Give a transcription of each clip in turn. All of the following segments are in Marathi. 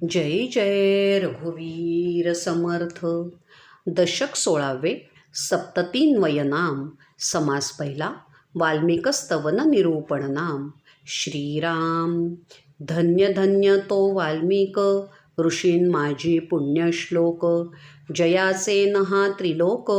जय जय रघुवीर समर्थ. दशक 16वे. सप्ततीन्वयनाम. समास पहिला. वाल्मिकस्तवन निरूपण नाम. श्रीराम. धन्य धन्य तो वाल्मिक, ऋषीन माझी पुण्यश्लोक. जयाचे नहा त्रिलोक,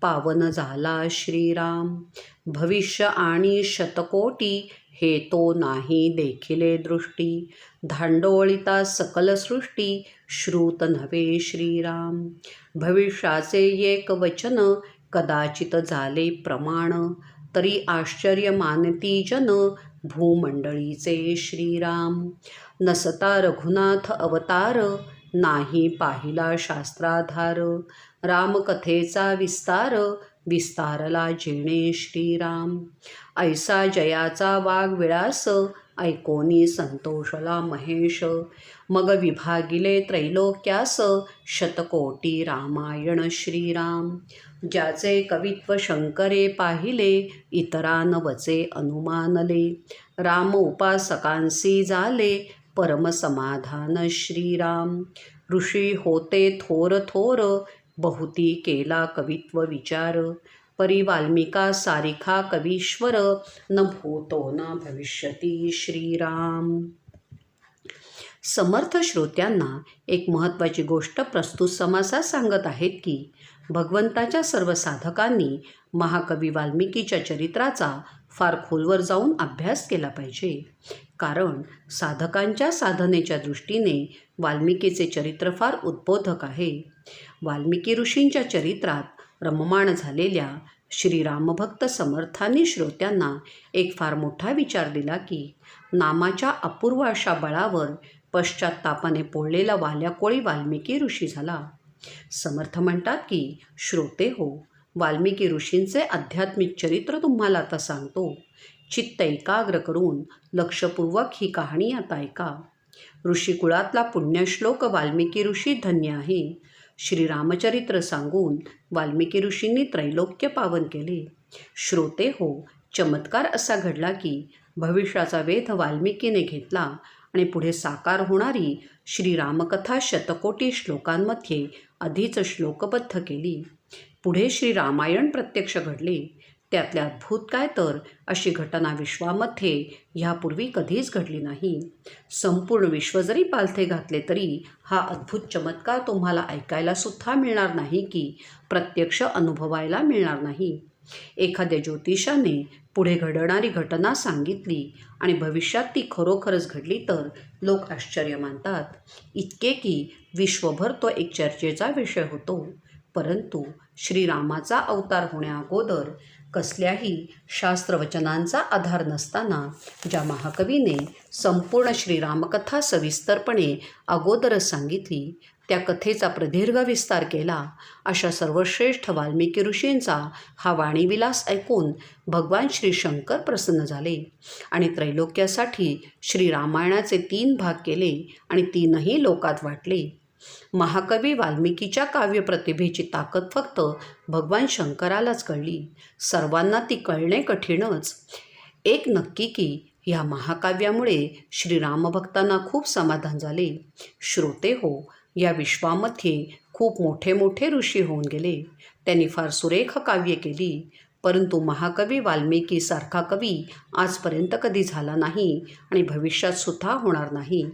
पावन झाला श्रीराम. भविष्य आणि शतकोटी, हे तो नाही देखिले दृष्टी. धांडोळिता सकल सृष्टी, श्रुत नव्हे श्रीराम. भविष्याचे एक वचन, कदाचित झाले प्रमाण. तरी आश्चर्य मानती जन, भूमंडळीचे श्रीराम. नसता रघुनाथ अवतार, नाही पाहिला शास्त्राधार. रामकथेचा विस्तार, विस्तारला जेणे श्रीराम. ऐसा जयाचा वाग्विलास, ऐकोनी संतोषला महेश. मग विभागिले त्रैलोक्यास, शतकोटी रामायण श्रीराम. ज्याचे कवित्व शंकरे पाहिले, इतरान वचे अनुमानले. राम उपासकांसी झाले, परमसमाधान श्रीराम. ऋषी होते थोर थोर, बहुती केला कवित्व विचार. परी वाल्मिका सारिखा कवीश्वर, न भूतो न भविष्यती श्रीराम. समर्थ श्रोत्यांना एक महत्त्वाची गोष्ट प्रस्तुत समासात सांगत आहेत की भगवंताच्या सर्व साधकांनी महाकवी वाल्मिकीच्या चरित्राचा फार खोलवर जाऊन अभ्यास केला पाहिजे. कारण साधकांच्या साधनेच्या दृष्टीने वाल्मिकीचे चरित्र फार उद्बोधक आहे. वाल्मिकी ऋषींच्या चरित्रात रममाण झालेल्या श्रीरामभक्त समर्थांनी श्रोत्यांना एक फार मोठा विचार दिला की नामाच्या अपूर्व अशा बळावर पश्चात्तापाने पोळलेला वाल्याकोळी वाल्मिकी ऋषी झाला. समर्थ म्हणतात की श्रोते हो, वाल्मिकी ऋषींचे आध्यात्मिक चरित्र तुम्हाला आता सांगतो. चित्त एकाग्र करून लक्षपूर्वक ही कहाणी आता ऐका. ऋषिकुळातला पुण्यश्लोक वाल्मिकी ऋषी धन्य आहे. श्रीरामचरित्र सांगून वाल्मिकी ऋषींनी त्रैलोक्य पावन केले. श्रोते हो, चमत्कार असा घडला की भविष्याचा वेध वाल्मिकीने घेतला आणि पुढे साकार होणारी श्रीरामकथा शतकोटी श्लोकांमध्ये आधीच श्लोकबद्ध केली. पुढे श्रीरामायण प्रत्यक्ष घडले. त्यातले अद्भुत काय तर अशी घटना विश्वामध्ये ह्यापूर्वी कधीच घडली नाही. संपूर्ण विश्व जरी पालथे घातले तरी हा अद्भुत चमत्कार तुम्हाला ऐकायला सुद्धा मिळणार नाही की प्रत्यक्ष अनुभवायला मिळणार नाही. एखाद्या ज्योतिषाने पुढे घडणारी घटना सांगितली आणि भविष्यात ती खरोखरच घडली तर लोक आश्चर्य मानतात. इतके की विश्वभर तो एक चर्चेचा विषय होतो. परंतु श्रीरामाचा अवतार होण्याअगोदर कसल्याही शास्त्रवचनांचा आधार नसताना ज्या महाकवीने संपूर्ण श्रीरामकथा सविस्तरपणे अगोदरच सांगितली, त्या कथेचा प्रदीर्घ विस्तार केला, अशा सर्वश्रेष्ठ वाल्मिकी ऋषींचा हा वाणीविलास ऐकून भगवान श्री शंकर प्रसन्न झाले आणि त्रैलोक्यासाठी श्रीरामायणाचे 3 भाग केले आणि 3ही लोकात वाटले. महाकवी वाल्मिकीच्या काव्यप्रतिभेची ताकद फक्त भगवान शंकरालाच कळली. सर्वांना ती कळणे कठीणच. एक नक्की की ह्या महाकाव्यामुळे श्रीरामभक्तांना खूप समाधान झाले. श्रोते हो, या विश्वामध्ये खूप मोठे मोठे ऋषी होऊन गेले. त्यांनी फार सुरेख काव्ये केली. परंतु महाकवी वाल्मिकी सारखा कवी आजपर्यंत कधी झाला नाही आणि भविष्यात सुद्धा होणार नाही.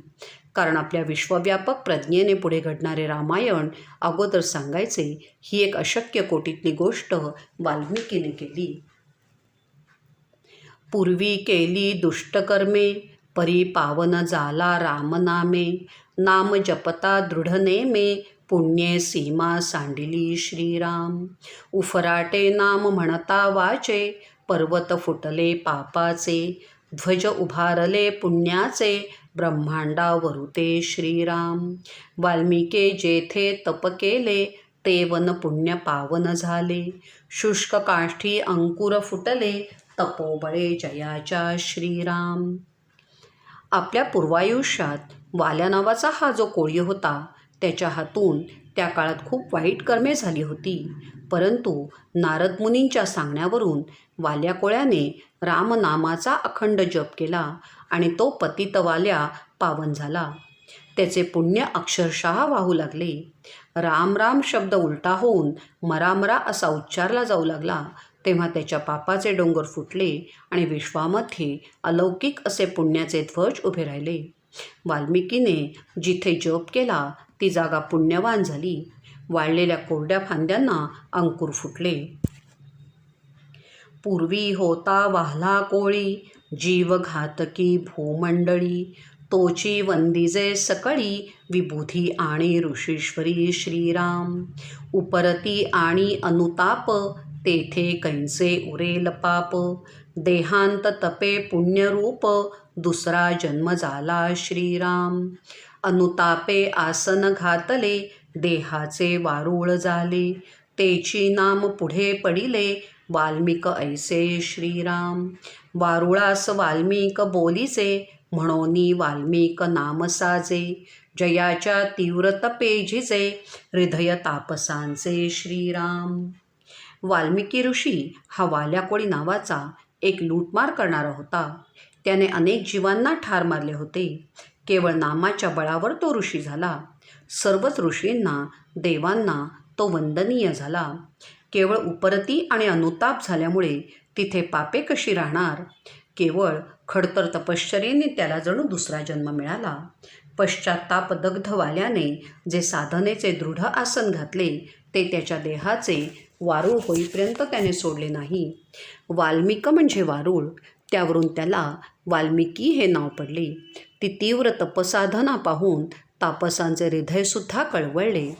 कारण आपल्या विश्वव्यापक प्रज्ञेने पुढे घडणारे रामायण अगोदर सांगायचे ही एक अशक्य कोटीतली गोष्ट वाल्मिकीने केली. पूर्वी केली दुष्टकर्मे, परी पावन झाला रामनामे. नाम जपता दृढ नेमे, पुण्ये सीमा सांडिली श्रीराम. उफराटे नाम म्हणता वाचे, पर्वत फुटले पापाचे. ध्वज उभारले पुण्याचे, ब्रह्मांडावरुते श्रीराम. वाल्मिके जेथे तप केले, ते वन पुण्य पावन झाले. शुष्क काष्ठी अंकुर फुटले, तपोबळे जयाच्या श्रीराम. आपल्या पूर्वायुष्यात वाल्या नावाचा हा जो कोळी होता, त्याच्या हातून त्या काळात खूप वाईट कर्मे झाली होती. परंतु नारद मुनींच्या सांगण्यावरून वाल्या कोळ्याने रामनामाचा अखंड जप केला आणि तो पतितवाल्या पावन झाला. त्याचे पुण्य अक्षरशः वाहू लागले. राम राम शब्द उलटा होऊन मरामरा असा उच्चारला जाऊ लागला. तेव्हा त्याच्या पापाचे डोंगर फुटले आणि विश्वामध्ये अलौकिक असे पुण्याचे ध्वज उभे राहिले. वाल्मिकीने जिथे जप केला ती जागा पुण्यवान झाली. वाळलेल्या कोरड्या फांद्यांना अंकुर फुटले. पूर्वी होता वाहला कोळी, जीव घातकी भूमंडळी. तोची वंदिजे सकळी, विबुधी आणि ऋषीश्वरी श्रीराम. उपरती आणि अनुताप, तेथे कैंचे उरेल पाप. देहांत तपे पुण्यरूप, दुसरा जन्म झाला श्रीराम. अनुतापे आसन घातले, देहाचे वारुळ झाले. तेची नाम पुढे पडिले, वाल्मिक ऐसे श्रीराम. वारुळास वाल्मिक बोलीचे, म्हणोनी वाल्मिक नाम साजे. जयाच्या तीव्र तपे झिजे, हृदय तापसांचे श्रीराम. वाल्मिकी ऋषी हा वाल्याकोळी नावाचा एक लूटमार करणारा होता. त्याने अनेक जीवांना ठार मारले होते. केवळ नामाच्या बळावर तो ऋषी झाला. सर्वच ऋषींना, देवांना तो वंदनीय झाला. केवळ उपरती आणि अनुताप झाल्यामुळे तिथे पापे कशी राहणार? केवळ खडतर तपश्चर्येने त्याला जणू दुसरा जन्म मिळाला. पश्चात्ताप दग्ध वाल्याने जे साधनेचे दृढ आसन घातले ते त्याच्या देहाचे वारूळ होईपर्यंत त्याने सोडले नाही. वाल्मिक म्हणजे वारूळ, त्यावरून त्याला वाल्मिकी हे नाव पडले. ती तीव्र तपसाधना पाहून तापसांचे हृदयसुद्धा कळवळले.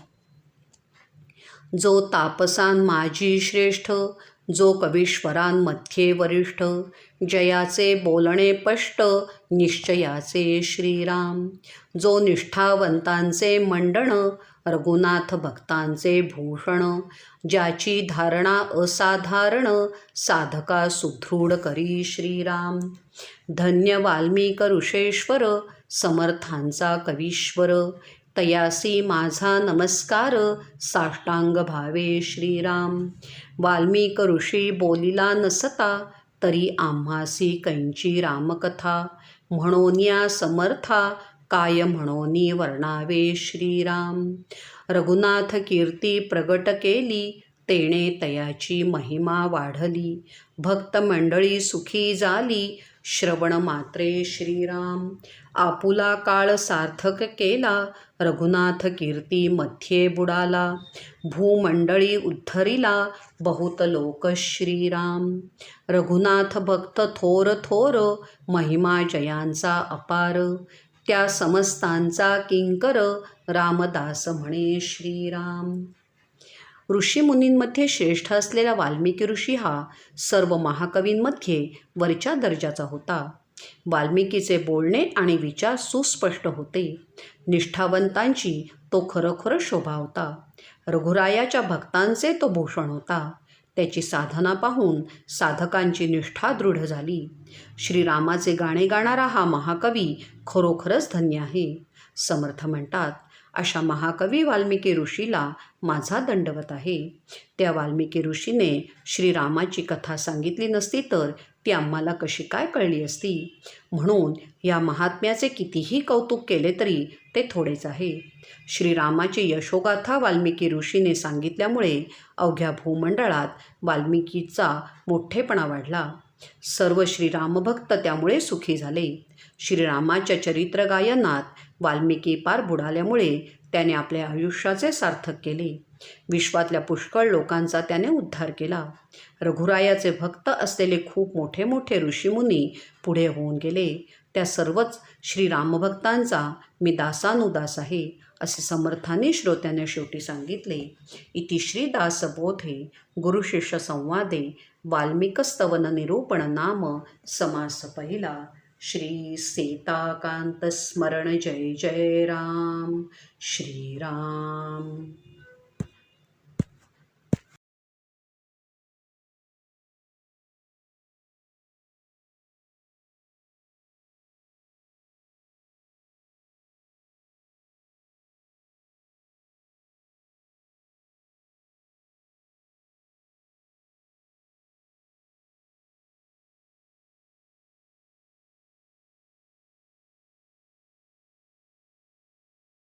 जो तापसां माझी श्रेष्ठ, जो कवीश्वरांमध्ये वरिष्ठ. जयाचे बोलणे स्पष्ट, निश्चयाचे श्रीराम. जो निष्ठावंतांचे मंडण, रघुनाथ भक्तांचे भूषण. ज्याची धारणा असाधारण, साधका सुदृढ करी श्रीराम. धन्य वाल्मिक ऋषेश्वर, समर्थांचा कवीश्वर. तयासी माझा नमस्कार, साष्टांग भावे श्रीराम. वाल्मिक ऋषी बोलिला नसता, तरी आम्हासी कैंची रामकथा. म्हणोन्या समर्था, काय म्हणोनी वर्णावे श्रीराम. रघुनाथ कीर्ती प्रगट केली, तेणे तयाची महिमा वाढली. भक्त मंडळी सुखी झाली, श्रवण मात्रे श्रीराम. आपुला काळ सार्थक केला, रघुनाथ कीर्ती मध्ये बुडाला. भूमंडळी उद्धरिला, बहुत लोक श्रीराम. रघुनाथ भक्त थोर थोर, महिमा जयांचा अपार. त्या समस्तांचा किंकर, रामदास म्हणे श्रीराम. ऋषीमुनींमध्ये श्रेष्ठ असलेला वाल्मिकी ऋषी हा सर्व महाकवींमध्ये वरच्या दर्जाचा होता. वाल्मिकीचे बोलणे आणि विचार सुस्पष्ट होते. निष्ठावंतांची तो खरोखर शोभा होता. रघुरायाच्या भक्तांचे तो भूषण होता. त्याची साधना पाहून साधकांची निष्ठा दृढ झाली. श्रीरामाचे गाणे गाणारा हा महाकवी खरोखरच धन्य आहे. समर्थ म्हणतात, अशा महाकवी वाल्मिकी ऋषीला माझा दंडवत आहे. त्या वाल्मिकी ऋषीने श्रीरामाची कथा सांगितली नसती तर ती आम्हाला कशी काय कळली असती. म्हणून या महात्म्याचे कितीही कौतुक केले तरी ते थोडेच आहे. श्रीरामाची यशोगाथा वाल्मिकी ऋषीने सांगितल्यामुळे अवघ्या भूमंडळात वाल्मिकीचा मोठेपणा वाढला. सर्व श्रीरामभक्त त्यामुळे सुखी झाले. श्रीरामाच्या चरित्र गायनात वाल्मिकी पार बुडाल्यामुळे त्याने आपल्या आयुष्याचे सार्थक केले. विश्वातल्या पुष्कळ लोकांचा त्याने उद्धार केला. रघुरायाचे भक्त असलेले खूप मोठे मोठे ऋषीमुनी पुढे होऊन गेले. त्या सर्वच श्रीरामभक्तांचा मी दासानुदास आहे, असे समर्थांनी श्रोत्याने शेवटी सांगितले. इति श्रीदासबोधे गुरुशिष्य संवादे वाल्मिकस्तवन निरूपण नाम समास पहिला. श्री सीताकांत स्मरण जय जय राम. श्रीराम.